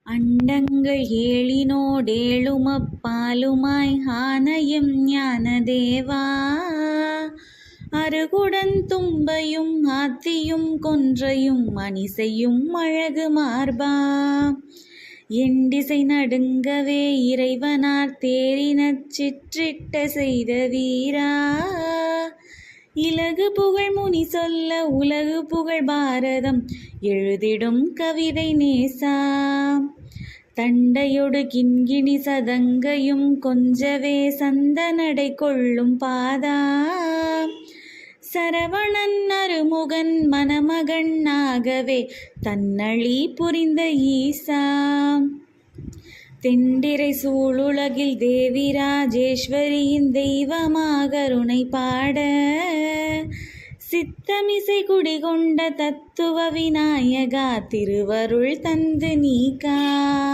அண்டங்கள் ஏழினோடேழுமப்பாலுமாய் ஆனயம் ஞானதேவா அருகுடன் தும்பையும் ஆத்தியும் கொன்றையும் மணிசையும் அழகு மார்பா எண்டிசை நடுங்கவே இறைவனார் தேரினச் சிற்றிட்ட செய்த வீரா இலகு புகழ் முனி சொல்ல உலகு புகழ் பாரதம் எழுதிடும் கவிதை நேசா தண்டையொடு கிண்கிணி சதங்கையும் கொஞ்சவே சந்த நடை கொள்ளும் பாதா சரவணன் அருமுகன் மணமகன் ஆகவே தன்னழி புரிந்த ஈசா தெண்டிரை சூழுலகில் தேவி ராஜேஸ்வரியின் தெய்வமாகருணை பாட சித்தமிசை குடிகொண்ட தத்துவ விநாயகா திருவருள் தந்து நீக்கா